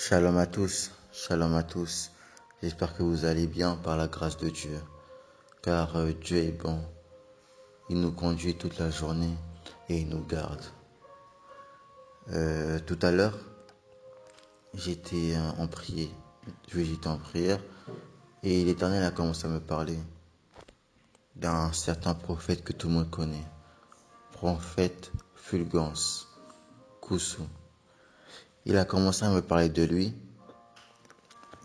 Shalom à tous, shalom à tous. J'espère que vous allez bien par la grâce de Dieu, car Dieu est bon. Il nous conduit toute la journée et il nous garde. Tout à l'heure, j'étais en prière, j'étais en prière et l'Éternel a commencé à me parler d'un certain prophète que tout le monde connaît, prophète Fulgence Koussou. Il a commencé à me parler de lui.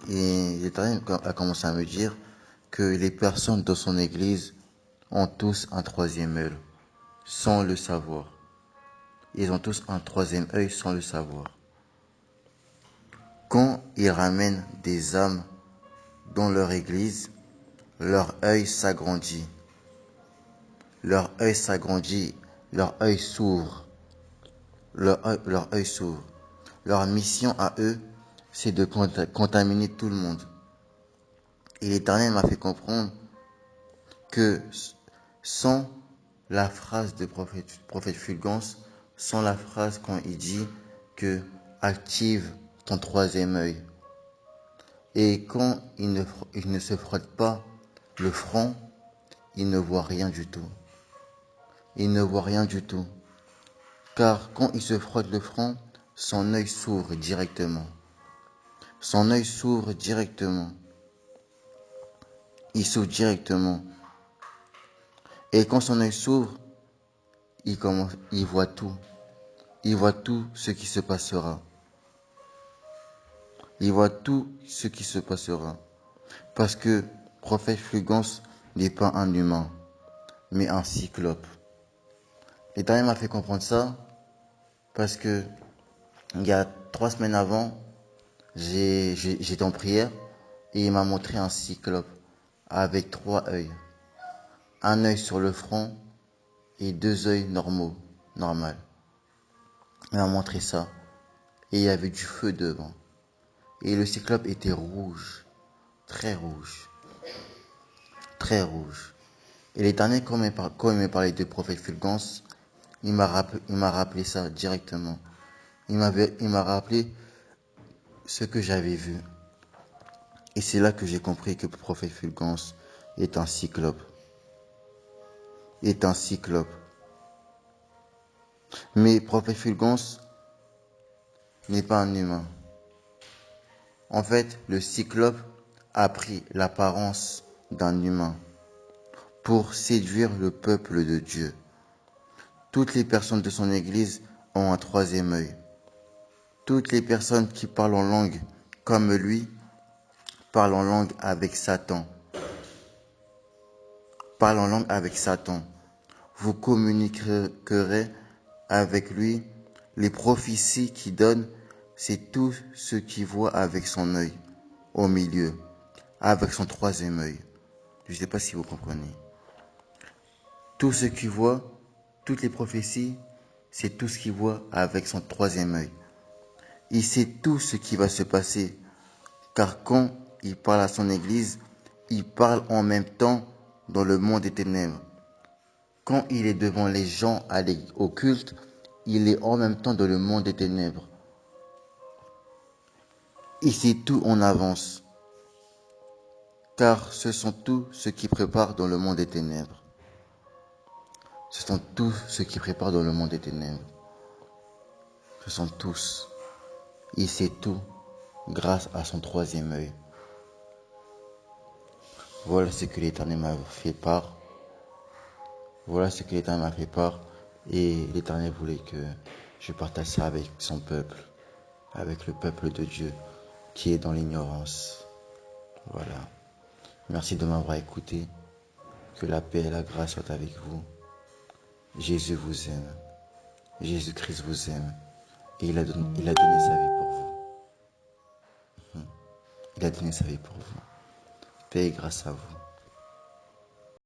Et l'Éternel a commencé à me dire que les personnes dans son église ont tous un troisième œil, sans le savoir. Ils ont tous un troisième œil sans le savoir. Quand ils ramènent des âmes dans leur église, leur œil s'agrandit. Leur œil s'agrandit, leur œil s'ouvre. Leur œil s'ouvre. Leur mission à eux, c'est de contaminer tout le monde. Et l'Éternel m'a fait comprendre que sans la phrase de prophète Fulgence, sans la phrase quand il dit que active ton troisième œil. Et quand il ne se frotte pas le front, il ne voit rien du tout. Il ne voit rien du tout. Car quand il se frotte le front, son œil s'ouvre directement. Son œil s'ouvre directement. Il s'ouvre directement. Et quand son œil s'ouvre, il voit tout. Il voit tout ce qui se passera. Il voit tout ce qui se passera. Parce que prophète Fulgence n'est pas un humain, mais un cyclope. L'Éternel m'a fait comprendre ça parce que il y a 3 semaines avant, j'étais en prière et il m'a montré un cyclope avec 3 œils. Un œil sur le front et 2 œils normal. Il m'a montré ça. Et il y avait du feu devant. Et le cyclope était rouge, très rouge, très rouge. Et l'Éternel, quand il me parlait de prophète Fulgence, il m'a rappelé ça directement. Il m'a rappelé ce que j'avais vu. Et c'est là que j'ai compris que le prophète Fulgence est un cyclope. Est un cyclope. Mais prophète Fulgence n'est pas un humain. En fait, le cyclope a pris l'apparence d'un humain pour séduire le peuple de Dieu. Toutes les personnes de son église ont un troisième œil. Toutes les personnes qui parlent en langue comme lui parlent en langue avec Satan. Parlent en langue avec Satan. Vous communiquerez avec lui. Les prophéties qu'il donne, c'est tout ce qu'il voit avec son œil, au milieu, avec son troisième œil. Je ne sais pas si vous comprenez. Tout ce qu'il voit, toutes les prophéties, c'est tout ce qu'il voit avec son troisième œil. Il sait tout ce qui va se passer, car quand il parle à son église, il parle en même temps dans le monde des ténèbres. Quand il est devant les gens au culte, il est en même temps dans le monde des ténèbres. Il sait tout en avance, car ce sont tous ceux qui préparent dans le monde des ténèbres. Ce sont tous ceux qui préparent dans le monde des ténèbres. Ce sont tous. Il sait tout grâce à son troisième œil. Voilà ce que l'Éternel m'a fait part. Voilà ce que l'Éternel m'a fait part. Et l'Éternel voulait que je partage ça avec son peuple, avec le peuple de Dieu qui est dans l'ignorance. Voilà. Merci de m'avoir écouté. Que la paix et la grâce soient avec vous. Jésus vous aime. Jésus-Christ vous aime. Et il a donné sa vie pour vous. Il a donné sa vie pour vous. Paix et grâce à vous.